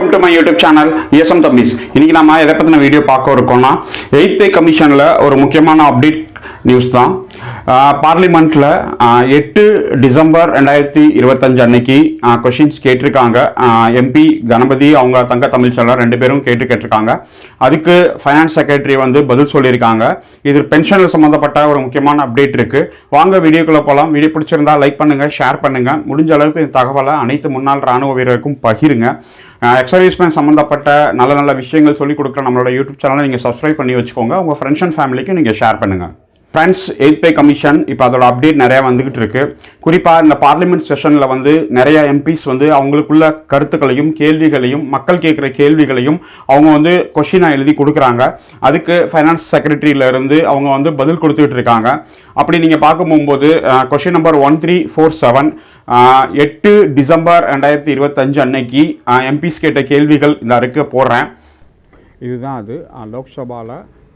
To my YouTube channel ESM Thammis. இன்னைக்கு நாம எதை பத்தின வீடியோ பார்க்க இருக்கோம்னா 8th pay கமிஷன்ல ஒரு முக்கியமான அப்டேட் நியூஸ் தான். பார்லிமெண்ட்ல 8 டிசம்பர் 2025 அன்னைக்கு கொஸ்டின்ஸ் கேட்டிருக்காங்க. எம்பி கணபதி அவங்க தங்க தமிழ்ச்செல்வன் ரெண்டு பேரும் கேட்டிருக்காங்க. அதுக்கு ஃபைனான்ஸ் செக்ரட்டரி வந்து பதில் சொல்லியிருக்காங்க. இது பென்ஷனில் சம்மந்தப்பட்ட ஒரு முக்கியமான அப்டேட் இருக்கு. வாங்க வீடியோக்குள்ள போகலாம். வீடியோ பிடிச்சிருந்தா லைக் பண்ணுங்க, ஷேர் பண்ணுங்க. முடிஞ்ச அளவுக்கு இந்த தகவலை அனைத்து முன்னாள் ராணுவ வீரருக்கும் பகிருங்க. எக்ஸர்வீஸ்மேன் சம்மந்தப்பட்ட நல்ல நல்ல விஷயங்கள் சொல்லிக் கொடுக்குற நம்மளோட யூடியூப் சேனலை நீங்கள் சப்ஸ்கிரைப் பண்ணி வச்சுக்கோங்க. உங்கள் ஃப்ரெண்ட்ஸ் அண்ட் ஃபேமிலிக்கு நீங்கள் ஷேர் பண்ணுங்கள். ஃப்ரெண்ட்ஸ், 8th pay கமிஷன் இப்போ அதோட அப்டேட் நிறையா வந்துகிட்டு இருக்கு. குறிப்பாக இந்த பார்லிமெண்ட் செஷனில் வந்து நிறைய எம்பிஸ் வந்து அவங்களுக்குள்ள கருத்துக்களையும் கேள்விகளையும் மக்கள் கேட்குற கேள்விகளையும் அவங்க வந்து கொஷினாக எழுதி கொடுக்குறாங்க. அதுக்கு ஃபைனான்ஸ் செக்ரட்டரியிலேருந்து அவங்க வந்து பதில் கொடுத்துட்டு இருக்காங்க. அப்படி நீங்கள் பார்க்க போகும்போது கொஷின் நம்பர் 1347 8 டிசம்பர் 2025 அன்னைக்கு எம்பிஸ் கேட்ட கேள்விகள் இந்த அறிக்கை போடுறேன். இதுதான் அது லோக்சபாவில்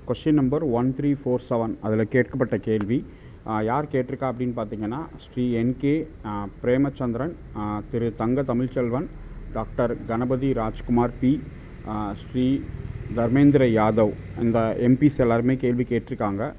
கொஸ்டின் நம்பர் 1347 அதில் கேட்கப்பட்ட கேள்வி. யார் கேட்டிருக்கா அப்படின்னு பார்த்தீங்கன்னா ஸ்ரீ என்கே பிரேமச்சந்திரன், திரு தங்க தமிழ்ச்செல்வன், டாக்டர் கணபதி ராஜ்குமார் பி, ஸ்ரீ தர்மேந்திர யாதவ். இந்த எம்பிஸ் எல்லாருமே கேள்வி கேட்டிருக்காங்க.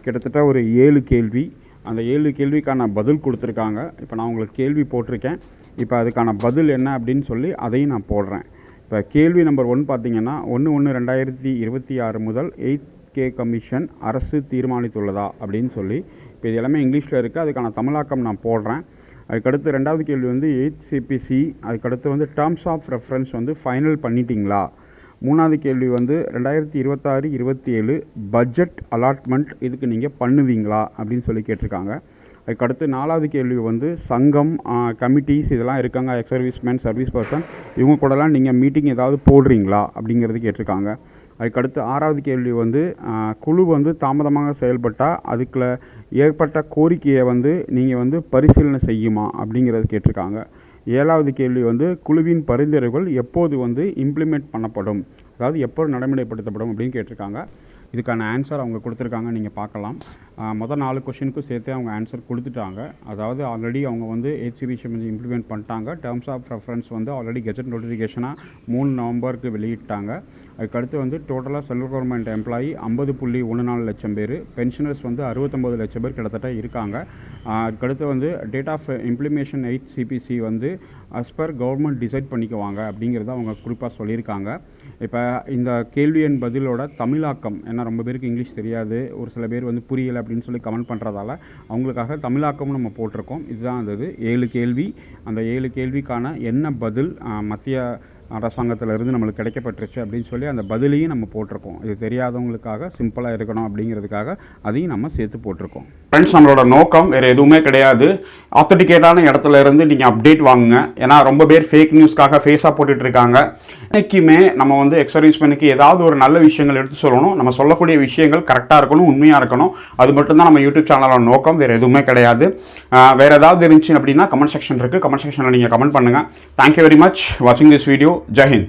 கிட்டத்தட்ட ஒரு 7 கேள்வி. அந்த 7 கேள்விக்கான பதில் கொடுத்துருக்காங்க. இப்போ நான் உங்களுக்கு கேள்வி போட்டிருக்கேன். இப்போ அதுக்கான பதில் என்ன அப்படின்னு சொல்லி அதையும் நான் போடுறேன். இப்போ கேள்வி நம்பர் 1 பார்த்தீங்கன்னா 1/1/2026 முதல் 8th pay கமிஷன் அரசு தீர்மானித்துள்ளதா அப்படின்னு சொல்லி. இப்போ இது எல்லாமே இங்கிலீஷில் இருக்குது. அதுக்கான தமிழாக்கம் நான் போடுறேன். அதுக்கடுத்து 2வது கேள்வி வந்து 8th CPC. அதுக்கடுத்து வந்து டேர்ம்ஸ் ஆஃப் ரெஃபரன்ஸ் வந்து ஃபைனல் பண்ணிட்டீங்களா. 3வது கேள்வி வந்து 2026-27 பட்ஜெட் அலாட்மெண்ட் இதுக்கு நீங்கள் பண்ணுவீங்களா அப்படின்னு சொல்லி கேட்டிருக்காங்க. அதுக்கடுத்து 4வது கேள்வி வந்து சங்கம், கமிட்டிஸ் இதெல்லாம் இருக்காங்க, எக்ஸ் சர்வீஸ்மேன், சர்வீஸ் பர்சன், இவங்க கூடலாம் நீங்கள் மீட்டிங் ஏதாவது போடுறீங்களா அப்படிங்கிறது கேட்டிருக்காங்க. அதுக்கடுத்து 6வது கேள்வி வந்து குழு வந்து தாமதமாக செயல்பட்டால் அதுக்குள்ள ஏற்பட்ட கோரிக்கையை வந்து நீங்கள் வந்து பரிசீலனை செய்யுமா அப்படிங்கிறது கேட்டிருக்காங்க. 7வது கேள்வி வந்து குழுவின் பரிந்துரைகள் எப்போது வந்து இம்ப்ளிமெண்ட் பண்ணப்படும், அதாவது எப்போ நடைமுறைப்படுத்தப்படும் அப்படின்னு கேட்டிருக்காங்க. இதுக்கான ஆன்சர் அவங்க கொடுத்துருக்காங்க, நீங்கள் பார்க்கலாம். மொதல் 4 கொஷினுக்கும் சேர்த்து அவங்க ஆன்சர் கொடுத்துட்டாங்க. அதாவது ஆல்ரெடி அவங்க வந்து 8th CPC வந்து இம்ப்ளிமெண்ட் பண்ணிட்டாங்க. டேர்ம்ஸ் ஆஃப் ரெஃபரன்ஸ் வந்து ஆல்ரெடி கெஜெட் நோட்டிஃபிகேஷனாக 3 நவம்பருக்கு வெளியிட்டாங்க. அதுக்கடுத்து வந்து டோட்டலாக சென்ட்ரல் கவர்மெண்ட் எம்ப்ளாயி 50.14 லட்சம் பேர், பென்ஷனர்ஸ் வந்து 69 லட்சம் பேர் கிட்டத்தட்ட இருக்காங்க. அதுக்கடுத்து வந்து டேட் ஆஃப் இம்ப்ளிமேஷன் 8th CPC வந்து அஸ் பர் கவர்மெண்ட் டிசைட் பண்ணிக்குவாங்க அப்படிங்கிறத அவங்க குறிப்பாக சொல்லியிருக்காங்க. இப்போ இந்த கேள்வியின் பதிலோட தமிழாக்கம், ஏன்னா ரொம்ப பேருக்கு இங்கிலீஷ் தெரியாது, ஒரு சில பேர் வந்து புரியலை அப்படின்னு சொல்லி கமெண்ட் பண்ணுறதால அவங்களுக்காக தமிழாக்கமும் நம்ம போட்டிருக்கோம். இதுதான் அது 7 கேள்வி. அந்த 7 கேள்விக்கான என்ன பதில் மத்திய அரசாங்கத்திலிருந்து நம்மளுக்கு கிடைக்கப்பட்டுருச்சு அப்படின்னு சொல்லி அந்த பதிலையும் நம்ம போட்டிருக்கோம். இது தெரியாதவங்களுக்காக சிம்பிளாக இருக்கணும் அப்படிங்கிறதுக்காக அதையும் நம்ம சேர்த்து போட்டிருக்கோம். ஃப்ரெண்ட்ஸ், நம்மளோட நோக்கம் வேறு எதுவுமே கிடையாது. ஆத்தென்டிகேட்டான இடத்துல இருந்து நீங்கள் அப்டேட் வாங்குங்க. ஏன்னா ரொம்ப பேர் ஃபேக் நியூஸ்க்காக ஃபேஸாக போட்டுட்டு இருக்காங்க. இன்றைக்குமே நம்ம வந்து எக்ஸ் சர்வீஸ்மேனுக்கு ஏதாவது ஒரு நல்ல விஷயங்கள் எடுத்து சொல்லணும். நம்ம சொல்லக்கூடிய விஷயங்கள் கரெக்டாக இருக்கணும், உண்மையாக இருக்கணும். அது மட்டும்தான் நம்ம யூடியூப் சேனலோட நோக்கம், வேறு எதுவுமே கிடையாது. வேறு ஏதாவது இருந்துச்சு அப்படின்னா கமெண்ட் செக்ஷன் இருக்குது. கமெண்ட் செக்ஷனில் நீங்கள் கமெண்ட் பண்ணுங்கள். தேங்க்யூ வெரி மச் வாட்சிங் திஸ் வீடியோ. ஜெய் ஹிந்த்.